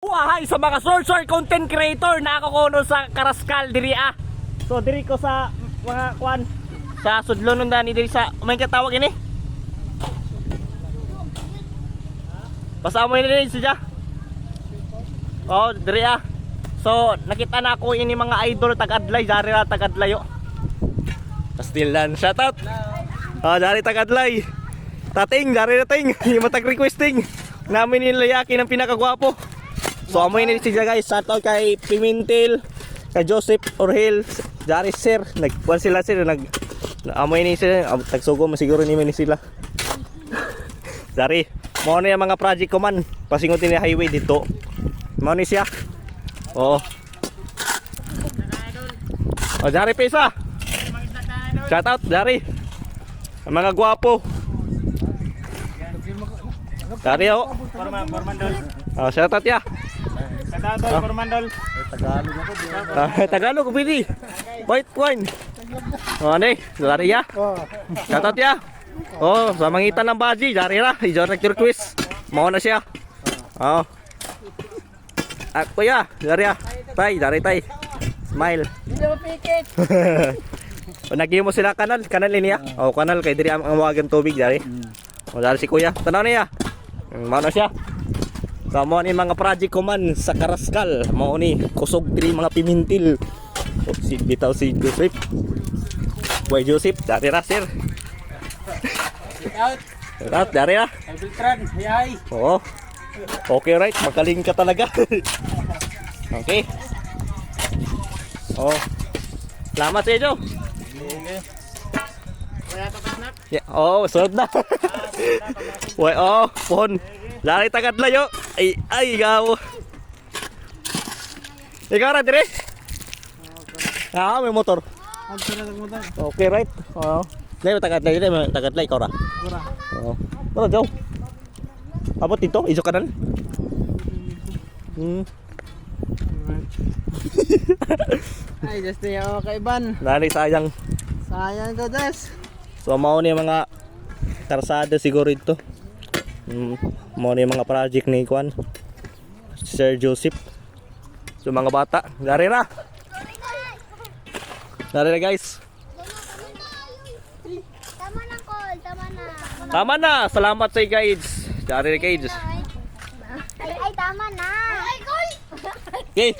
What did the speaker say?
Buhay sa mga short content creator na ako kuno sa Karaskal diri ah. So diri ko sa mga kwan sa sudlon nun dani diri sa may katawag ini. Pasamo ini siya. Oh, diri ah. So nakita na ako ini mga idol tagadlay, dari ra tagadlayo. Pastilan, shout out. Ah, dari tagadlay. Tating, dari na ting, matag requesting. Namin nilayaki ng pinakagwapo. So amoy ni siya guys, shout out kay Pimentel, kay Joseph Orhel, Jari sir, nagkuan sila amoy ni sila, tagsugo masiguro ni sila. Jari, mo na yung mga project ko man, pasingutin ni highway dito. Mo ni siya. Oo. Oh, Jari pesa. Shout out Jari. Ang mga gwapo. Jari oh. Formandol. Oh, shout out ya. Tagalog, Formandol. Tagalog ako. Tagalog ko pili. White wine. Oh, ani, Jari ya. Shout out ya. Oh, sa mangitan ng baji, Jari ra, i-direct request. Mo na siya. Oh. Ako ya, Jari ya. Tay, Jari tay. Smile. Hindi mo pikit. Naging mo sila kanal niya. Oh, kanal kay diri ang mawagan tubig Jari. Oh, Jari si kuya. Tanaw niya. Mao na siya. Sa mo ni mga project ko man sa Karaskal, mao ni kusog diri mga Pimentel. Oh, si bitaw si Joseph. Boy Joseph, Jari ra sir. Out. Rat, Jari ra. Ay Beltran, hayay. Oo. Okay right, magaling ka talaga. Okay. Oh. Salamat sa inyo. Wala pa snap. Yeah, oh, sunod na. Uy, oh, pohon. Lari tagadlayo. Ay, ikaw. Ikaw ra dire? Ah, may motor. Okay, right. Oh. Dai tagadlay, tagadlay ikaw ra. Oh. Tara, daw. Abot dito, iso kanan. Ay, just niya kay Iban. Lari sayang. Sayang to, Des. So mao ni mga karsada siguro ito. Mao ni mga project ni Kwan Sir Joseph. So mga bata, dari na. Dari na guys. Tama na, Col. Tama na. Tama na. Salamat sa guys. Dari na guys. Ay, tama na. Ay, Col. Okay.